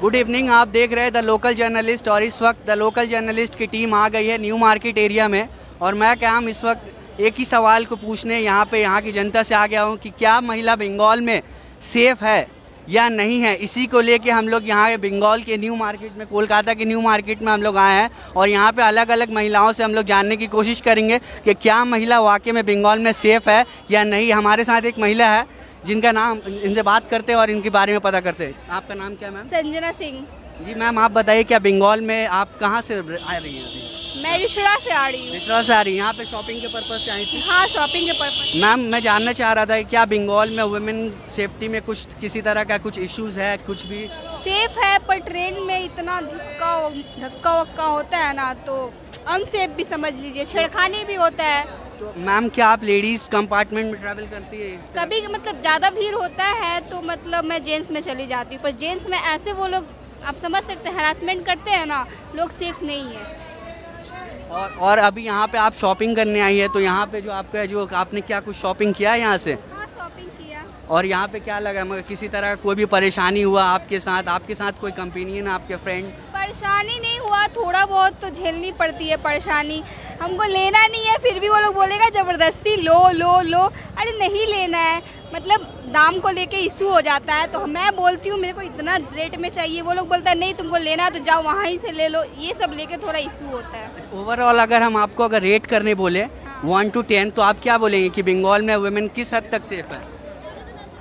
Good evening. आप देख रहे हैं द लोकल जर्नलिस्ट और इस वक्त द लोकल जर्नलिस्ट की टीम आ गई है न्यू मार्केट एरिया में। और मैं क्या हम इस वक्त एक ही सवाल को पूछने यहाँ की जनता से आ गया हूँ कि क्या महिला बंगाल में सेफ़ है या नहीं है। इसी को लेके हम लोग यहाँ बंगाल के न्यू मार्केट में, कोलकाता के न्यू मार्केट में हम लोग आए हैं और यहाँ पे अलग अलग महिलाओं से हम लोग जानने की कोशिश करेंगे कि क्या महिला वाकई में बंगाल में सेफ़ है या नहीं। हमारे साथ एक महिला है जिनका नाम, इनसे बात करते हैं और इनके बारे में पता करते हैं। आपका नाम क्या है मैम? संजना सिंह। जी मैम, आप बताइए क्या बंगाल में आप कहाँ से आ रही हैं अभी? मैं रिश्वरा से आ रही हूँ। रिश्वरा से आ रही हैं? यहाँ पे शॉपिंग के पर्पज़ से आई थी? हाँ, शॉपिंग के पर्पज। मैम मैं जानना चाह रहा था कि क्या बंगाल में वुमेन सेफ्टी में कुछ किसी तरह का कुछ इश्यूज़ है, कुछ भी? सेफ है पर ट्रेन में इतना धक्का वक्का होता है ना, तो अनसेफ भी समझ लीजिए, छेड़खानी भी होता है। तो मैम क्या आप लेडीज़ कंपार्टमेंट में ट्रैवल करती है? कभी मतलब ज़्यादा भीड़ होता है तो मतलब मैं जेंट्स में चली जाती हूँ, पर जेंट्स में ऐसे वो लोग आप समझ सकते हैं हरासमेंट करते हैं ना, लोग सेफ नहीं है। और अभी यहाँ पे आप शॉपिंग करने आई है तो यहाँ पे जो आपका जो आपने क्या कुछ शॉपिंग किया है यहाँ से? हाँ, शॉपिंग किया। और यहाँ पे क्या लगा, मगर किसी तरह का कोई भी परेशानी हुआ आपके साथ कोई कंपेनियन, आपके फ्रेंड? परेशानी नहीं हुआ, थोड़ा बहुत तो झेलनी पड़ती है परेशानी। हमको लेना नहीं है फिर भी वो लोग बोलेगा ज़बरदस्ती लो लो लो। अरे नहीं लेना है, मतलब दाम को लेके इशू हो जाता है तो मैं बोलती हूँ मेरे को इतना रेट में चाहिए, वो लोग बोलता है नहीं तुमको लेना है तो जाओ वहाँ ही से ले लो। ये सब लेके थोड़ा इशू होता है। ओवरऑल अगर हम आपको अगर रेट करने बोले 1 to 10 तो आप क्या बोलेंगे कि बंगाल में वुमेन किस हद तक सेफ है?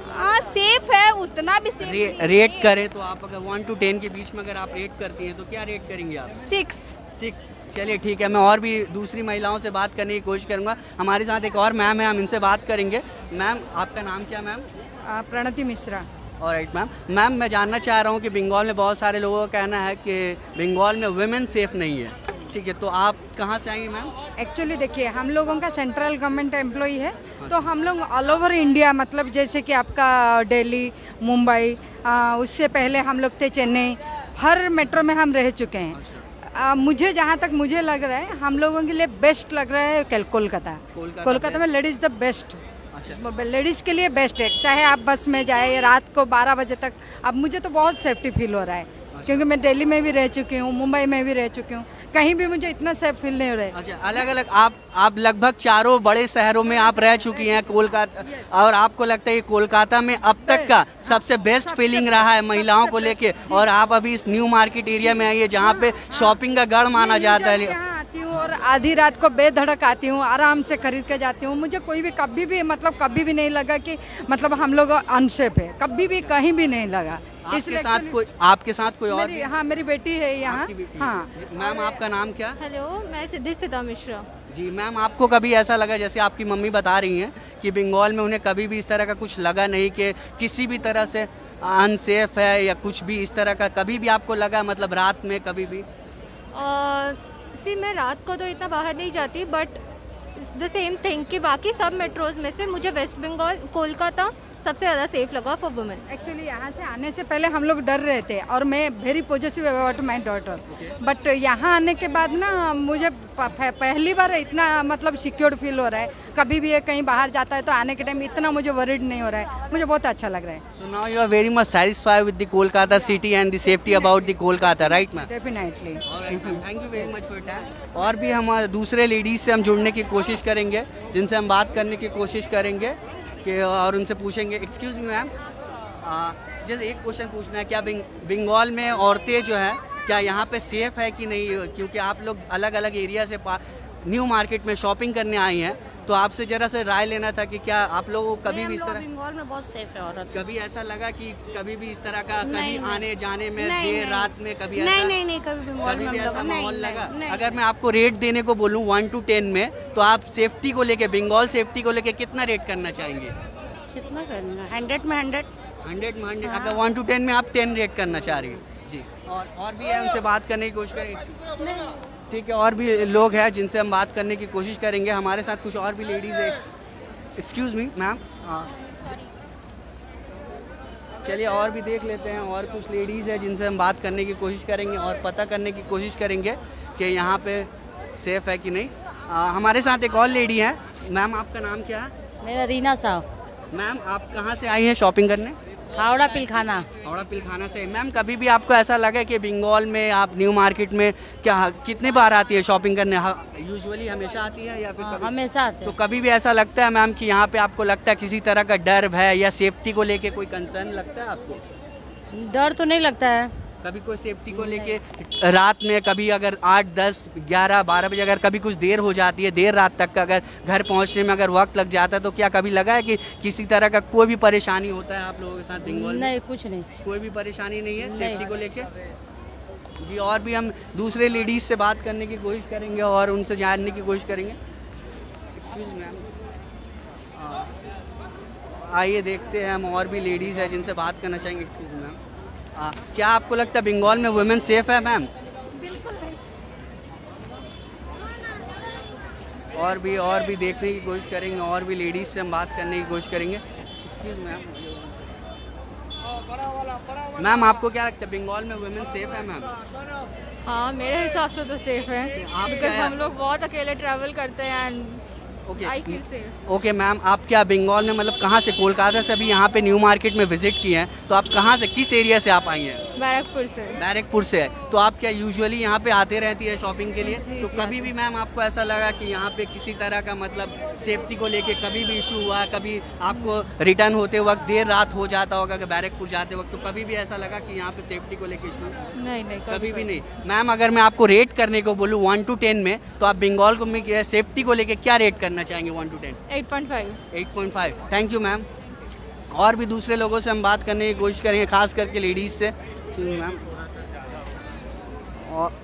हाँ, सेफ है, उतना भी सेफ नहीं है। रेट करें तो आप अगर 1 to 10 के बीच में अगर आप रेट करती हैं तो क्या रेट करेंगे आप? 6। चलिए ठीक है, मैं और भी दूसरी महिलाओं से बात करने की कोशिश करूंगा। हमारे साथ एक और मैम है, हम इनसे बात करेंगे। मैम आपका नाम क्या ma'am? Pranati Mishra. Alright ma'am, मैं जानना चाह रहा हूँ कि बंगाल में बहुत सारे लोगों का कहना है कि बंगाल में वुमेन सेफ नहीं है, ठीक है, तो आप कहाँ से आएंगी मैम? एक्चुअली देखिए, हम लोगों का सेंट्रल गवर्नमेंट एम्प्लॉई है तो हम लोग ऑल ओवर इंडिया, मतलब जैसे कि आपका दिल्ली, मुंबई, उससे पहले हम लोग थे चेन्नई, हर मेट्रो में हम रह चुके हैं। मुझे जहाँ तक मुझे लग रहा है हम लोगों के लिए बेस्ट लग रहा है कोलकाता में लेडीज़ द बेस्ट। अच्छा, लेडीज़ के लिए बेस्ट है, चाहे आप बस में जाए रात को 12 बजे तक। अब मुझे तो बहुत सेफ्टी फील हो रहा है क्योंकि मैं दिल्ली में भी रह चुकी हूँ, मुंबई में भी रह चुकी हूँ, कहीं भी मुझे इतना सेफ फील नहीं हो रहा है। अच्छा, अलग अलग आप लगभग चारों बड़े शहरों में आप रह चुकी हैं कोलकाता, और आपको लगता है कि कोलकाता में अब तक का सबसे बेस्ट फीलिंग रहा है महिलाओं को लेके, और आप अभी इस न्यू मार्केट एरिया में आई है जहाँ पे शॉपिंग का गढ़ माना जाता है। यहाँ आती हूँ और आधी रात को बेधड़क आती हूँ, आराम से खरीद के जाती हूँ। मुझे कोई भी कभी भी नहीं लगा कि मतलब हम लोग अनसेफ है, कभी भी कहीं भी नहीं लगा। आपके साथ कोई और? हाँ, मेरी बेटी है यहाँ। हाँ मैम, आपका नाम क्या? हेलो, मैं सिद्धिस्थिता मिश्रा। जी मैम, आपको कभी ऐसा लगा जैसे आपकी मम्मी बता रही हैं कि बंगाल में उन्हें कभी भी इस तरह का कुछ लगा नहीं कि किसी भी तरह से अनसेफ है या कुछ भी इस तरह का कभी भी आपको लगा, मतलब रात में कभी भी? मैं रात को तो इतना बाहर नहीं जाती, बट द सेम थिंग कि बाकी सब मेट्रोज में से मुझे वेस्ट बंगाल कोलकाता सबसे ज़्यादा सेफ लगा फॉर वुमेन। एक्चुअली यहाँ से आने से पहले हम लोग डर रहे थे और मैं very positive about my daughter, but यहाँ आने के बाद ना मुझे पहली बार इतना मतलब सिक्योर्ड फील हो रहा है। कभी भी कहीं बाहर जाता है तो आने के टाइम इतना मुझे वरीड नहीं हो रहा है, मुझे बहुत अच्छा लग रहा है। So now you are very much satisfied with the Kolkata city and the safety about the Kolkata, right ma'am? Definitely. Thank you very much for time. और भी हम दूसरे लेडीज से हम जुड़ने की कोशिश करेंगे, जिनसे हम बात करने की कोशिश करेंगे कि और उनसे पूछेंगे। एक्सक्यूज मी मैम, जैसे एक क्वेश्चन पूछना है, क्या बंगाल में औरतें जो है क्या यहाँ पे सेफ है कि नहीं? क्योंकि आप लोग अलग अलग एरिया से न्यू मार्केट में शॉपिंग करने आई हैं, तो आपसे जरा से राय लेना था कि क्या आप लोगों को कभी भी इस तरह बंगाल में बहुत सेफ है औरत, कभी ऐसा लगा कि कभी भी इस तरह का कभी आने जाने में नहीं, देर नहीं। रात में कभी नहीं कभी बंगाल कभी में भी ऐसा नहीं, माहौल नहीं, लगा? नहीं। अगर मैं आपको रेट देने को बोलूँ 1 to 10 में, तो आप सेफ्टी को लेके, बंगाल सेफ्टी को लेके कितना रेट करना चाहेंगे? कितना करना? 100 में 100। 100 में 100। अगर 1 to 10 में आप 10 रेट करना चाह रही हैं जी। और भी है, उनसे बात करने की कोशिश करेंगे, ठीक है? और भी लोग हैं जिनसे हम बात करने की कोशिश करेंगे। हमारे साथ कुछ और भी लेडीज़ है। एक्सक्यूज़ मी मैम, चलिए और भी देख लेते हैं, और कुछ लेडीज़ है जिनसे हम बात करने की कोशिश करेंगे और पता करने की कोशिश करेंगे कि यहाँ पे सेफ़ है कि नहीं। हमारे साथ एक और लेडी है। मैम, आपका नाम क्या है? मेरा रीना साहब। मैम, आप कहाँ से आई हैं शॉपिंग करने? हावड़ा पिलखाना। हावड़ा पिलखाना से। मैम कभी भी आपको ऐसा लगा कि बंगाल में आप न्यू मार्केट में क्या कितने बार आती है शॉपिंग करने? यूजुअली हमेशा आती है या फिर कभी? हमेशा आते तो हैं। कभी भी ऐसा लगता है मैम कि यहाँ पे आपको लगता है किसी तरह का डर भय या सेफ्टी को लेके कोई कंसर्न लगता है आपको? डर तो नहीं लगता है। कभी कोई सेफ्टी को लेके रात में कभी अगर 8, 10, 11, 12 बजे अगर कभी कुछ देर हो जाती है, देर रात तक का अगर घर पहुंचने में अगर वक्त लग जाता है, तो क्या कभी लगा है कि किसी तरह का कोई भी परेशानी होता है आप लोगों के साथ बंगाल में? नहीं, कुछ नहीं। कोई भी परेशानी नहीं है नहीं। सेफ्टी को लेके? जी, और भी हम दूसरे लेडीज से बात करने की कोशिश करेंगे और उनसे जानने की कोशिश करेंगे। एक्सक्यूज मैम, आइए देखते हैं हम और भी लेडीज़ हैं जिनसे बात करना चाहेंगे। एक्सक्यूज मैम, क्या आपको लगता है बंगाल में वुमेन सेफ है मैम? और भी देखने की कोशिश करेंगे, और भी लेडीज से हम बात करने की कोशिश करेंगे। एक्सक्यूज मैम, आपको क्या लगता है बंगाल में वुमेन सेफ है मैम? हाँ, मेरे हिसाब से तो सेफ है, आप बिकॉज क्या- हम लोग बहुत अकेले ट्रैवल करते हैं and okay I feel safe. Okay ma'am, आप क्या बंगाल में मतलब कहाँ से, कोलकाता से अभी यहाँ पे न्यू मार्केट में विजिट किए हैं, तो आप कहाँ से, किस एरिया से आप आई हैं? बैरकपुर से। बैरकपुर से है। तो आप क्या यूजुअली यहाँ पे आते रहती है शॉपिंग के लिए? जी, तो जी, कभी भी मैम आपको ऐसा लगा कि यहाँ पे किसी तरह का मतलब सेफ्टी को लेके कभी भी इशू हुआ, कभी आपको रिटर्न होते वक्त देर रात हो जाता होगा कि बैरकपुर जाते वक्त, तो कभी भी ऐसा लगा कि यहाँ पे सेफ्टी को लेके इशू? नहीं, कभी भी नहीं। मैम अगर मैं आपको रेट करने को बोलूँ 1 to 10 में, तो आप बंगाल को में सेफ्टी को लेके क्या रेट करना चाहेंगे 1 to 10? 8.5। 8.5। Thank you ma'am. और भी दूसरे लोगों से हम बात करने की कोशिश करेंगे, खास करके लेडीज़ से। मैम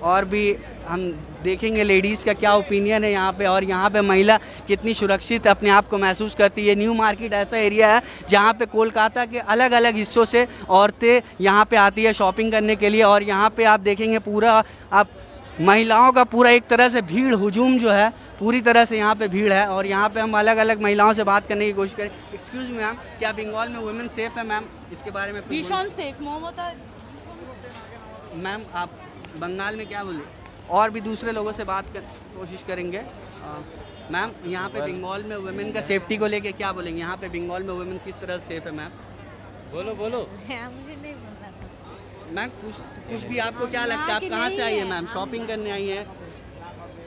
और भी हम देखेंगे लेडीज़ का क्या ओपिनियन है यहाँ पे, और यहाँ पे महिला कितनी सुरक्षित अपने आप को महसूस करती है। न्यू मार्केट ऐसा एरिया है जहाँ पे कोलकाता के अलग अलग हिस्सों से औरतें यहाँ पे आती है शॉपिंग करने के लिए, और यहाँ पे आप देखेंगे पूरा आप महिलाओं का पूरा एक तरह से भीड़ हुजूम जो है, पूरी तरह से यहाँ पे भीड़ है, और यहाँ पे हम अलग अलग महिलाओं से बात करने की कोशिश करें। एक्सक्यूज मी मैम, क्या बंगाल में वुमेन सेफ है मैम? इसके बारे में भीषण सेफ ममता। मैम आप बंगाल में क्या बोले? और भी दूसरे लोगों से बात कर कोशिश करेंगे। मैम यहाँ पे बंगाल में वुमेन का सेफ्टी को लेके क्या बोलेंगे? यहाँ पे बंगाल में वुमेन किस तरह सेफ है मैम? बोलो। मुझे नहीं पता। मैम कुछ भी आपको क्या लगता है? आप कहाँ से आई है मैम? शॉपिंग करने आई हैं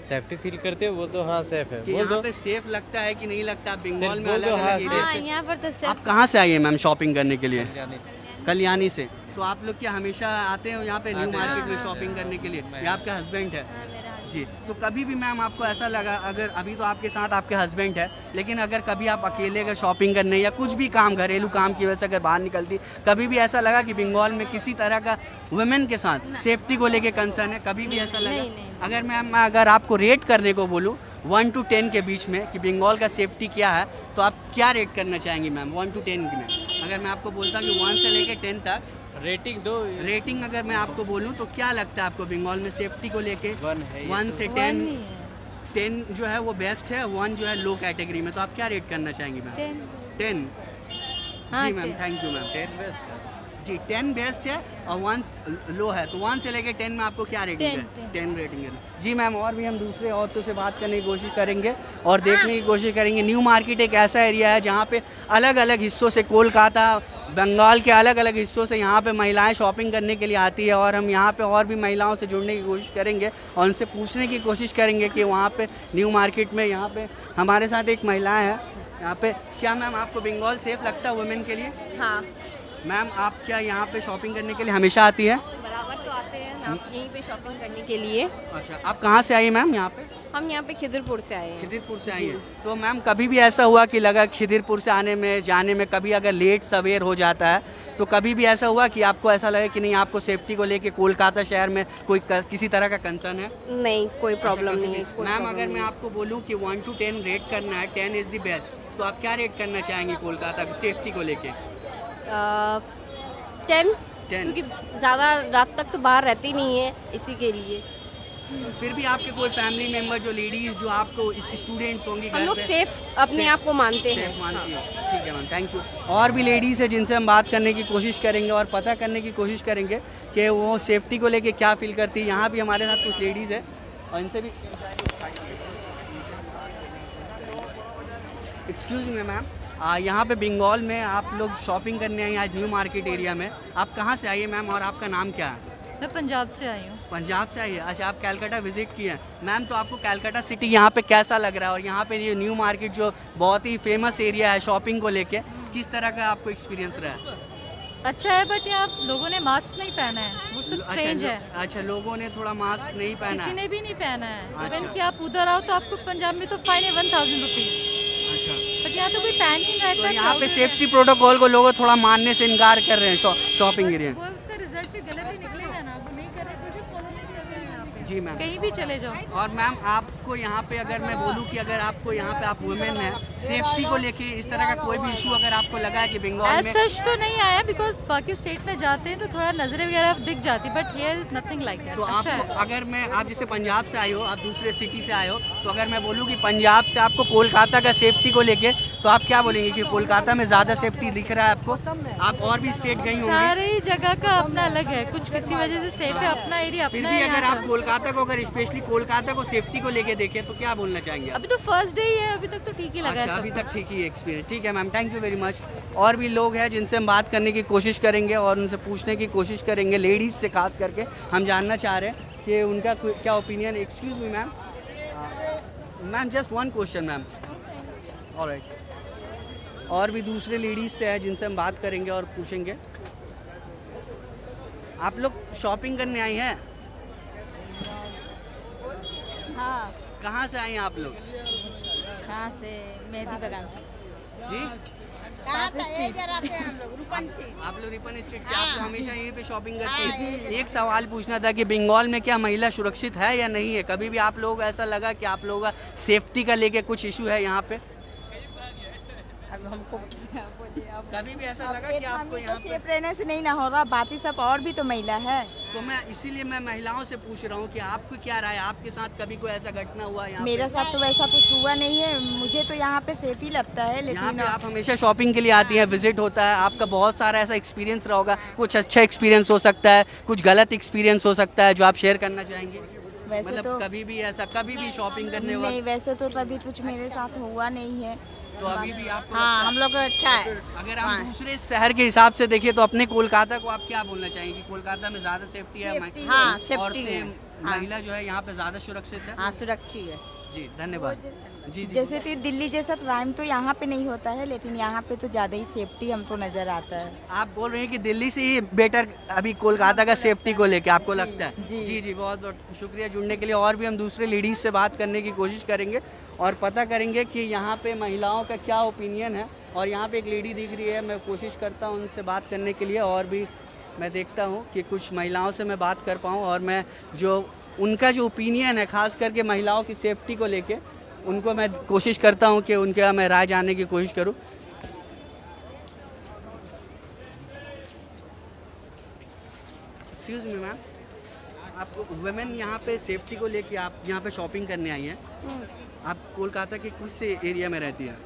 सेफ्टी फील करते हो? वो तो हाँ सेफ है। कि बोल यहाँ दो। पे सेफ लगता है कि नहीं लगता? बंगाल में बोल अलग दो, हाँ, अलग एरिया हाँ, से। यहाँ पर तो सेफ। आप कहाँ से आई है मैम शॉपिंग करने के लिए? जाने से। कल्याणी से। तो आप लोग क्या हमेशा आते हो यहाँ पे न्यू आते हैं। मार्केट में शॉपिंग करने के लिए? ये आपका हस्बैंड है? हाँ, मेरा husband। जी। तो कभी भी मैम आपको ऐसा लगा, अगर अभी तो आपके साथ आपके हस्बैंड है, लेकिन अगर कभी आप अकेले अगर शॉपिंग करने या कुछ भी काम, घरेलू काम की वजह से अगर बाहर निकलती, कभी भी ऐसा लगा कि बंगाल में किसी तरह का वुमेन के साथ सेफ्टी को लेके कंसर्न है? कभी भी ऐसा लगा? नहीं। अगर मैम अगर आपको रेट करने को बोलूँ 1 to 10 के बीच में कि बंगाल का सेफ्टी क्या है, तो आप क्या रेट करना चाहेंगी मैम 1 to 10 में? अगर मैं आपको बोलता हूँ कि 1 से लेके 10 तक रेटिंग दो। रेटिंग अगर मैं आपको बोलूँ, तो क्या लगता है आपको बंगाल में सेफ्टी को लेके? 1 है ये 1 तो। से 10। 10 जो है वो बेस्ट है, 1 जो है लो कैटेगरी में, तो आप क्या रेट करना चाहेंगी मैम? 10। हाँ, जी ma'am, 10। Thank you ma'am. 10 best है। जी 10 बेस्ट है और 1 लो है, तो 1 से लेके 10 में आपको क्या रेटिंग है? 10 रेटिंग है। जी मैम, और भी हम दूसरे औरतों से बात करने की कोशिश करेंगे और देखने की कोशिश करेंगे। न्यू मार्केट एक ऐसा एरिया है जहाँ पे अलग अलग हिस्सों से, कोलकाता, बंगाल के अलग अलग हिस्सों से यहाँ पे महिलाएं शॉपिंग करने के लिए आती है, और हम यहाँ पे और भी महिलाओं से जुड़ने की कोशिश करेंगे और उनसे पूछने की कोशिश करेंगे कि वहाँ पे न्यू मार्केट में, यहाँ पे हमारे साथ एक महिला है यहाँ पे। क्या मैम आपको बंगाल सेफ लगता है वुमेन के लिए? हाँ, मैम आप क्या यहाँ पे शॉपिंग करने के लिए हमेशा आती है? बराबर तो आते हैं हम यहीं पे शॉपिंग करने के लिए। अच्छा, आप कहाँ से आई मैम यहाँ पे? हम यहाँ पे खिदरपुर से आए हैं। खिदिरपुर से आई हैं। तो मैम कभी भी ऐसा हुआ कि लगा खिदिरपुर से आने में जाने में कभी अगर लेट सवेर हो जाता है, तो कभी भी ऐसा हुआ कि आपको ऐसा लगे कि नहीं, आपको सेफ्टी को लेके कोलकाता शहर में कोई किसी तरह का कंसर्न है? नहीं, कोई प्रॉब्लम ऐसा कभी नहीं है। भी? मैम अगर मैं आपको बोलूँ कि 1 to 10 रेट करना है, 10 इज़ द बेस्ट, तो आप क्या रेट करना चाहेंगी कोलकाता की सेफ्टी को लेके? 10, 10। क्योंकि ज़्यादा रात तक तो बाहर रहती नहीं है, इसी के लिए। फिर भी आपके कोई फैमिली मेंबर जो लेडीज़ जो आपको स्टूडेंट्स होंगी हम घर लोग पे, सेफ अपने Safe- आप को मानते हैं। सेफ मानती हो? ठीक है मैम, थैंक यू। और भी लेडीज़ है जिनसे हम बात करने की कोशिश करेंगे और पता करने की कोशिश करेंगे कि वो सेफ्टी को लेके क्या फील करती है। यहाँ भी हमारे साथ कुछ लेडीज़ है और इनसे भी। एक्सक्यूज मी मैम, यहाँ पे बंगाल में आप लोग शॉपिंग करने आई हैं आज न्यू मार्केट एरिया में। आप कहाँ से आई है मैम और आपका नाम क्या है? मैं पंजाब से आई हूँ। पंजाब से आई है। अच्छा, आप कैलकाटा विजिट किए हैं मैम, तो आपको कैलकाटा सिटी यहाँ पे कैसा लग रहा है? और यहाँ पे ये न्यू मार्केट जो बहुत ही फेमस एरिया है शॉपिंग को लेके, किस तरह का आपको एक्सपीरियंस रहा है? अच्छा है, बट यहाँ लोगों ने मास्क नहीं पहना है, वो सब स्ट्रेंज है। अच्छा, लोगों ने थोड़ा मास्क नहीं पहना किसी है। ने भी नहीं पहना है। अच्छा। इवन कि आप उधर आओ तो आपको पंजाब में तो फाइन है 1000 रुपीज, अच्छा, बट यहाँ तो कोई पहन ही नहीं रहा है। तो इतना यहाँ पे crowded सेफ्टी प्रोटोकॉल को लोग थोड़ा मानने से इनकार कर रहे हैं शॉपिंग एरिया। वो उसका रिजल्ट भी गलत ही निकलेगा ना, वो नहीं कर रहे, कोई भी फॉलो नहीं कर रहे हैं यहाँ पे। जी मैम। कहीं भी चले जाओ। और मैम आपको यहाँ पे अगर मैं बोलूँ कि अगर आपको यहाँ पे आप वुमेन है, सेफ्टी को लेके इस तरह का कोई भी इशू अगर आपको लगा है कि बंगाल एज में, सच तो नहीं आया, बिकॉज बाकी स्टेट में जाते हैं तो थोड़ा नजरें वगैरह दिख जाती, but here nothing like that. तो अच्छा आपको है। अगर मैं, आप जैसे पंजाब से आए हो, आप दूसरे सिटी से आए हो, तो अगर मैं बोलूँ कि पंजाब से आपको कोलकाता का सेफ्टी को लेके, तो आप क्या बोलेंगे कि कोलकाता में ज़्यादा सेफ्टी दिख रहा है आपको? आप और भी स्टेट गई होंगी, सारी जगह का अपना अलग है, कुछ किसी वजह से सेफ है, अपना एरिया फिर अपना भी है अगर यहाँ आप का। कोलकाता को, अगर स्पेशली कोलकाता को सेफ्टी को लेके देखें तो क्या बोलना चाहेंगे आप? अभी तो फर्स्ट डे ही है, अभी तक तो ठीक ही लगा अच्छा, है अभी सबको। तक ठीक ही एक्सपीरियंस। ठीक है ma'am, thank you very much. और भी लोग हैं जिनसे हम बात करने की कोशिश करेंगे और उनसे पूछने की कोशिश करेंगे, लेडीज़ से खास करके हम जानना चाह रहे हैं कि उनका क्या opinion. Excuse me ma'am, ma'am just one question ma'am. Alright, और भी दूसरे लेडीज़ से है जिनसे हम बात करेंगे और पूछेंगे। आप लोग शॉपिंग करने आई हैं? हाँ। कहाँ से आई हैं आप लोग? कहाँ से? मेहंदी बगान से। जी, आप लोग रिपन स्ट्रीट से। आप लोग हमेशा यहीं पे शॉपिंग करते हैं? एक सवाल पूछना था कि बंगाल में क्या महिला सुरक्षित है या नहीं है? कभी भी आप लोग ऐसा लगा कि आप लोगों का सेफ्टी का लेके कुछ इशू है यहाँ पे? अब हमको कभी भी ऐसा लगा कि आपको यहाँ पे? सेफ रहने से नहीं ना हो रहा, बाकी सब और भी तो महिला है। तो मैं इसीलिए मैं महिलाओं से पूछ रहा हूँ कि आपको क्या राय है, आपके साथ कभी कोई ऐसा घटना हुआ यहाँ मेरे पे? साथ तो वैसा कुछ हुआ नहीं है, मुझे तो यहाँ पे सेफ ही लगता है। यहाँ लेकिन पे आप हमेशा शॉपिंग के लिए आती हैं, विजिट होता है, आपका बहुत सारा ऐसा एक्सपीरियंस रहा होगा। कुछ अच्छा एक्सपीरियंस हो सकता है, कुछ गलत एक्सपीरियंस हो सकता है जो आप शेयर करना चाहेंगे? वैसे मतलब तो कभी भी ऐसा, कभी भी शॉपिंग करने नहीं, वक्त? वैसे तो कभी कुछ मेरे साथ हुआ नहीं है। तो अभी भी आपको हाँ, लगता है? हम लोग अच्छा है। अगर हम दूसरे शहर के हिसाब से देखिए तो अपने कोलकाता को आप क्या बोलना चाहेंगे? कोलकाता में ज़्यादा सेफ्टी है? हाँ, सेफ्टी है। हाँ। महिला जो है यहाँ पे ज़्यादा सुरक्षित है? हाँ, सुरक्षित है। जी धन्यवाद। जी जी, जैसे कि दिल्ली जैसा क्राइम तो यहाँ पे नहीं होता है, लेकिन यहाँ पे तो ज़्यादा ही सेफ्टी हमको नज़र आता है। आप बोल रहे हैं कि दिल्ली से ही बेटर अभी कोलकाता का सेफ्टी को लेके आपको लगता है? जी। जी जी, बहुत बहुत शुक्रिया जुड़ने के लिए। और भी हम दूसरे लेडीज़ से बात करने की कोशिश करेंगे और पता करेंगे कि यहाँ पे महिलाओं का क्या ओपिनियन है। और यहाँ पे एक लेडी दिख रही है, मैं कोशिश करता हूँ उनसे बात करने के लिए, और भी मैं देखता हूँ कि कुछ महिलाओं से मैं बात कर पाऊँ और मैं जो उनका जो ओपिनियन है खास करके महिलाओं की सेफ्टी को लेके, उनको मैं कोशिश करता हूँ कि उनका मैं राय जानने की कोशिश करूँ। एक्सक्यूज मी मैम, आप वुमेन यहाँ पे सेफ्टी को लेके आप यहाँ पे शॉपिंग करने आई हैं? आप कोलकाता के किस एरिया में रहती हैं?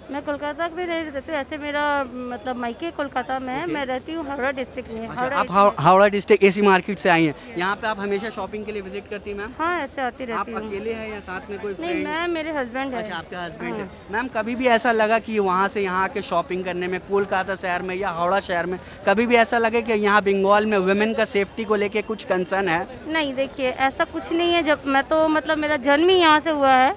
मैं कोलकाता में रहती हूँ। ऐसे मेरा मतलब मायके कोलकाता में है। मैं रहती हूँ हावड़ा डिस्ट्रिक्ट में। अच्छा, आप हावड़ा डिस्ट्रिक्ट एसी मार्केट से आई हैं। यहाँ पे आप हमेशा शॉपिंग के लिए विजिट करती हैं मैम? हाँ, ऐसे आती आप रहती हूँ। अकेले हैं या साथ में कोई नहीं, फ्रेंड? मैं, मेरे हस्बैंड है। अच्छा, आपका हस्बैंड है। मैम कभी भी ऐसा लगा कि वहाँ से यहाँ आके शॉपिंग करने में, कोलकाता शहर में या हावड़ा शहर में, कभी भी ऐसा लगे कि यहाँ बंगाल में वुमेन का सेफ्टी को लेके कुछ कंसर्न है? नहीं, देखिए ऐसा कुछ नहीं है। जब मैं तो मतलब मेरा जन्म ही यहाँ से हुआ है,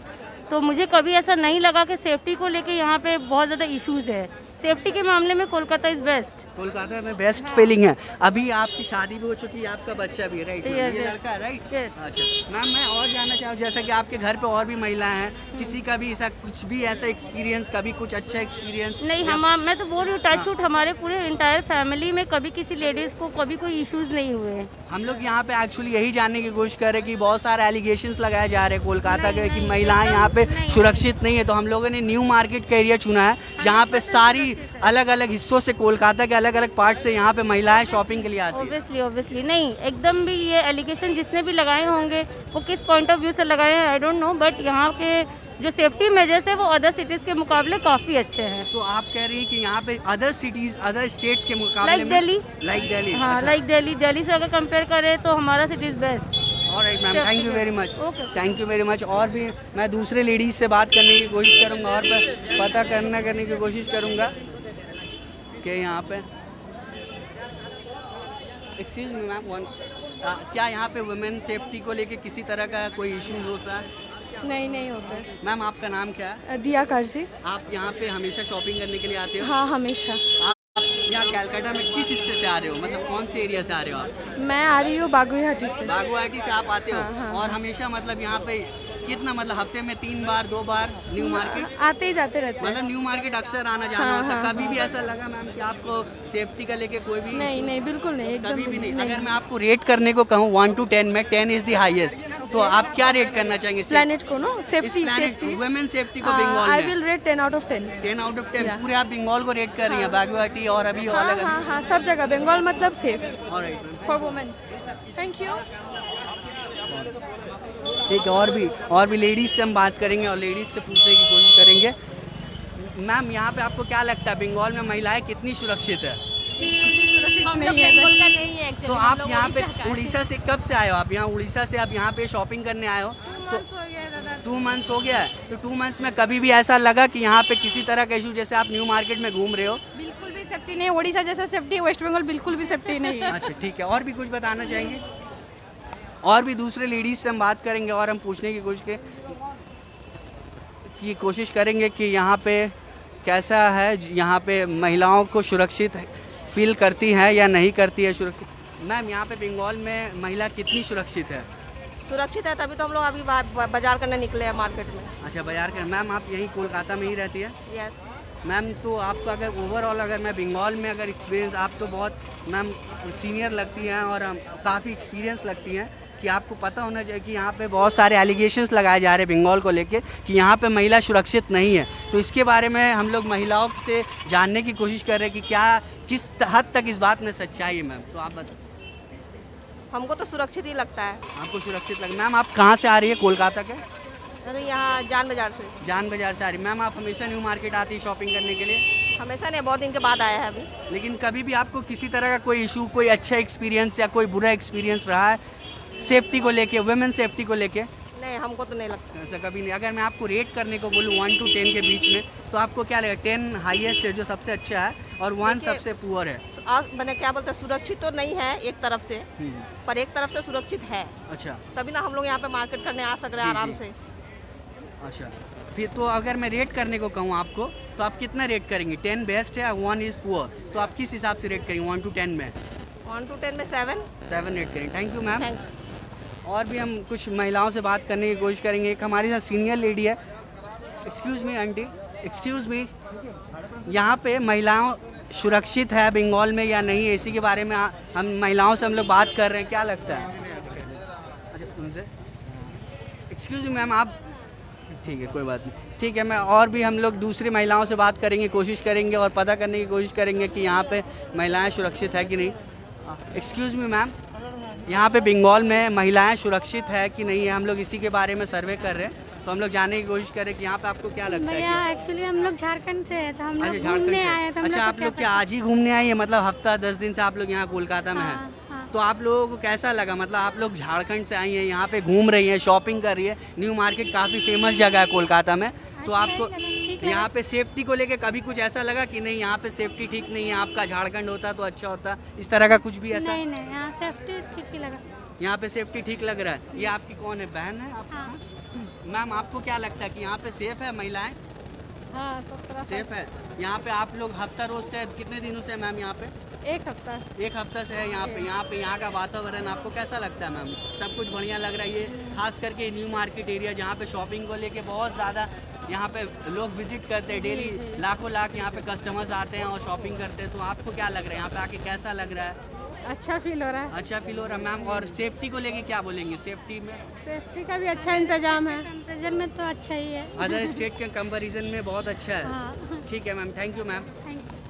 तो मुझे कभी ऐसा नहीं लगा कि सेफ्टी को लेके यहाँ पे बहुत ज़्यादा इश्यूज़ है। सेफ्टी के मामले में कोलकाता इज़ बेस्ट। कोलकाता में बेस्ट फीलिंग है। अभी आपकी शादी भी हो चुकी है, आपका बच्चा भी है, राइट? Yes, ये yes. लड़का है, राइट? Yes. अच्छा मैम, मैं और जानना चाहूँ, जैसा कि आपके घर पे और भी महिलाएं हैं, किसी का भी ऐसा कुछ भी ऐसा एक्सपीरियंस, कभी कुछ अच्छा एक्सपीरियंस? नहीं, मैं तो बोल रही हूँ टच वुड, हमारे पूरे इंटायर फैमिली में कभी किसी लेडीज़ को कभी कोई इश्यूज़ नहीं हुए। हम लोग यहाँ पे एक्चुअली यही जानने की कोशिश कर रहे हैं कि बहुत सारे एलिगेशंस लगाए जा रहे हैं कोलकाता के कि महिलाएं यहाँ पे सुरक्षित नहीं है। तो हम लोगों ने न्यू मार्केट का एरिया चुना है जहाँ पे सारी अलग अलग हिस्सों से, कोलकाता के अलग अलग पार्ट से यहाँ पे महिलाएं शॉपिंग के लिए आती है। ऑब्वियसली नहीं, एकदम भी ये एलिगेशन जिसने भी लगाए होंगे वो किस पॉइंट ऑफ व्यू से लगाए हैं आई डोंट नो, बट यहाँ के जो सेफ्टी मेजर्स है वो अदर सिटीज़ के मुकाबले काफ़ी अच्छे हैं। तो आप कह रही हैं कि यहाँ पे अदर सिटीज, अदर स्टेट्स के मुकाबले लाइक दिल्ली, लाइक दिल्ली, हाँ लाइक दिल्ली से अगर कंपेयर करें तो हमारा city is best. Alright ma'am, thank you very much, thank you very much. और भी मैं दूसरे लेडीज से बात करने की कोशिश करूँगा और पता करने की कोशिश करूँगा कि यहाँ पे एक्सक्यूज मी मैम, क्या यहाँ पे वुमेन सेफ्टी को लेके किसी तरह का कोई इश्यूज होता है? नहीं होता। मैम आपका नाम क्या है? दिया करसी। आप यहाँ पे हमेशा शॉपिंग करने के लिए आते हो? हाँ, हमेशा। आप यहाँ कलकत्ता में किस हिस्से से आ रहे हो, मतलब कौन से एरिया से आ रहे हो आप? मैं आ रही हूँ बागुईहटी से। बागुईहटी से आप आते हो? हाँ। और हमेशा मतलब यहाँ पे कितना, मतलब हफ्ते में 3 बार 2 बार न्यू मार्केट आते ही जाते रहते हैं। मतलब न्यू मार्केट अक्सर आना जाना हाँ, होता है? हाँ, कभी भी ऐसा लगा मैम कि आपको सेफ्टी का लेके कोई भी? नहीं, बिल्कुल नहीं, एकदम कभी भी नहीं। अगर मैं आपको रेट करने को कहूँ 1 to 10 में 10 इज द हाईएस्ट, तो आप क्या रेट करना चाहेंगे? प्लैनेट को नो सेफ्टी वुमेन सेफ्टी को बंगाल आई में will rate 10 out of 10। 10 out of 10 पूरे आप बंगाल को रेट कर रही हैं? बागुईहटी और अभी हाँ, अलग हाँ, हाँ, सब जगह बंगाल मतलब safe alright ma'am, for women. Thank you. ठीक है। और भी लेडीज से हम बात करेंगे और लेडीज से पूछने की कोशिश करेंगे। मैम यहाँ पे आपको क्या लगता है बंगाल में महिलाएं कितनी सुरक्षित है? हम लोग बंगाल का नहीं है तो आप यहाँ पे उड़ीसा से कब से आए हो? आप यहाँ उड़ीसा से आप यहाँ पे शॉपिंग करने आए हो? तो 2 months हो गया है। तो 2 months में कभी भी ऐसा लगा कि यहाँ पे किसी तरह का इशू, जैसे आप न्यू मार्केट में घूम रहे हो? बिल्कुल भी सेफ्टी नहीं, उड़ीसा जैसा सेफ्टी वेस्ट बंगाल बिल्कुल भी सेफ्टी नहीं है। अच्छा ठीक है। और भी कुछ बताना चाहेंगे? और भी दूसरे लेडीज से हम बात करेंगे और हम पूछने की कोशिश करेंगे कि यहाँ पे कैसा है, यहाँ पे महिलाओं को सुरक्षित फील करती हैं या नहीं करती है सुरक्षित? मैम यहाँ पे बंगाल में महिला कितनी सुरक्षित है? सुरक्षित है, तभी तो हम लोग अभी बाजार करने निकले हैं मार्केट में। अच्छा बाजार कर। मैम आप यहीं कोलकाता में ही रहती है? यस मैम तो आपका अगर ओवरऑल अगर मैं बंगाल में अगर एक्सपीरियंस, आप तो बहुत मैम सीनियर लगती हैं और काफ़ी एक्सपीरियंस लगती हैं कि आपको पता होना चाहिए कि यहाँ पे बहुत सारे एलिगेशंस लगाए जा रहे हैं बंगाल को लेके कि यहाँ पे महिला सुरक्षित नहीं है। तो इसके बारे में हम लोग महिलाओं से जानने की कोशिश कर रहे हैं कि क्या किस हद तक इस बात में सच्चाई है। मैम तो आप बताओ। हमको तो सुरक्षित ही लगता है। आपको सुरक्षित लग। मैम आप कहाँ से आ रही है? कोलकाता के? तो यहाँ जान बाजार से। जान बाजार से आ रही। मैम आप हमेशा न्यू मार्केट आती है शॉपिंग करने के लिए? हमेशा नहीं, बहुत दिन के बाद आया है अभी। लेकिन कभी भी आपको किसी तरह का कोई इशू, कोई अच्छा एक्सपीरियंस या कोई बुरा एक्सपीरियंस रहा है सेफ्टी को लेके, वुमेन सेफ्टी को लेके? नहीं, हमको तो नहीं लगता ऐसा कभी नहीं। अगर मैं आपको रेट करने को बोलूँ 1 to 10 के बीच में, तो आपको क्या लगेगा? 10 हाईएस्ट है जो सबसे अच्छा है और 1 सबसे पुअर है। मैंने क्या बोलते हैं, सुरक्षित तो नहीं है एक तरफ से, पर एक तरफ से सुरक्षित है। अच्छा तभी ना हम लोग यहाँ पे मार्केट करने आ सक रहे हैं आराम से। अच्छा फिर तो अगर मैं रेट करने को कहूँ आपको, तो आप कितना रेट करेंगे? 10 बेस्ट है, 1 इज़ पुअर, तो आप किस हिसाब से रेट करेंगे 1 to 10 में? 1 to 10 में 7 रेट करेंगे। Thank you ma'am. थैंक और भी हम कुछ महिलाओं से बात करने की कोशिश करेंगे। एक हमारे साथ सीनियर लेडी है। Excuse me aunty, excuse me, यहाँ पे महिलाओं सुरक्षित है बंगाल में या नहीं है, इसी के बारे में हम महिलाओं से हम लोग बात कर रहे हैं। क्या लगता है? अच्छा उनसे एक्सक्यूज़ मी मैम आप, ठीक है कोई बात नहीं, ठीक है। मैं और भी हम लोग दूसरी महिलाओं से बात करेंगे, कोशिश करेंगे और पता करने की कोशिश करेंगे कि यहाँ पे महिलाएं सुरक्षित है कि नहीं। एक्सक्यूज़ मी मैम, यहाँ पे बंगाल में महिलाएं सुरक्षित है कि नहीं है, हम लोग इसी के बारे में सर्वे कर रहे हैं। तो हम लोग जानने की कोशिश करें कि यहाँ पे आपको क्या लगता है? भैया एक्चुअली हम लोग झारखंड से हैं, तो हम लोग अच्छा झारखंड घूमने से। आए थे। अच्छा आप लोग क्या आज ही घूमने आई है? मतलब हफ्ता 10 दिन से आप लोग यहाँ कोलकाता में हैं? तो आप लोगों को कैसा लगा? मतलब आप लोग झारखंड से आई हैं, यहाँ पे घूम रही हैं, शॉपिंग कर रही है। न्यू मार्केट काफ़ी फेमस जगह है कोलकाता में। तो आपको यहाँ पे सेफ्टी को लेके कभी कुछ ऐसा लगा कि नहीं यहाँ पे सेफ्टी ठीक नहीं है, आपका झारखंड होता तो अच्छा होता, इस तरह का कुछ भी ऐसा? नहीं नहीं, यहाँ सेफ्टी ठीक ही लगा। यहाँ पे सेफ्टी ठीक लग रहा है। ये आपकी कौन है? बहन है आपकी? मैम आपको क्या लगता है कि यहाँ पे सेफ है महिलाएं? हाँ सब तरह सेफ है। यहाँ पे आप लोग हफ्ता रोज से कितने दिनों से मैम यहाँ पे? एक हफ्ता। एक हफ्ता से है यहाँ पे यहाँ का वातावरण आपको कैसा लगता है मैम? सब कुछ बढ़िया लग रहा है? ये खास करके न्यू मार्केट एरिया जहाँ पे शॉपिंग को लेके बहुत ज़्यादा यहाँ पे लोग विजिट करते हैं, डेली लाखों लाख यहाँ पे कस्टमर्स आते हैं और शॉपिंग करते हैं। तो आपको क्या लग रहा है यहाँ पे आके कैसा लग रहा है? अच्छा फील हो रहा है। अच्छा फील हो रहा है मैम। और सेफ्टी को लेके क्या बोलेंगे? सेफ्टी में सेफ्टी का भी अच्छा इंतजाम है। कंपेरिजन में तो अच्छा ही है, अदर स्टेट के कंपैरिजन में बहुत अच्छा है। हाँ। ठीक है ma'am, thank you ma'am. Thank you.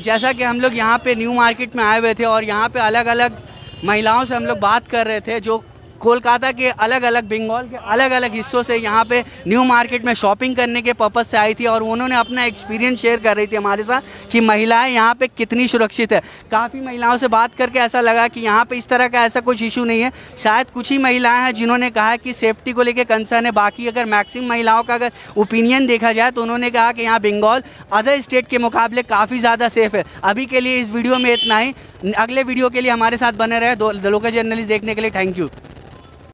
जैसा कि हम लोग यहाँ पे न्यू मार्केट में आए हुए थे और यहाँ पे अलग अलग महिलाओं से हम लोग बात कर रहे थे जो कोलकाता के अलग अलग, बंगाल के अलग अलग हिस्सों से यहाँ पे न्यू मार्केट में शॉपिंग करने के पर्पज़ से आई थी और उन्होंने अपना एक्सपीरियंस शेयर कर रही थी हमारे साथ कि महिलाएं यहाँ पे कितनी सुरक्षित है। काफ़ी महिलाओं से बात करके ऐसा लगा कि यहाँ पे इस तरह का ऐसा कुछ इशू नहीं है। शायद कुछ ही महिलाएं हैं जिन्होंने कहा कि सेफ्टी को लेकर कंसर्न है, बाकी अगर मैक्सिमम महिलाओं का अगर ओपिनियन देखा जाए तो उन्होंने कहा कि यहाँ बंगाल अदर स्टेट के मुकाबले काफ़ी ज़्यादा सेफ है। अभी के लिए इस वीडियो में इतना ही। अगले वीडियो के लिए हमारे साथ बने रहे द लोकल जर्नलिस्ट देखने के लिए। Thank you.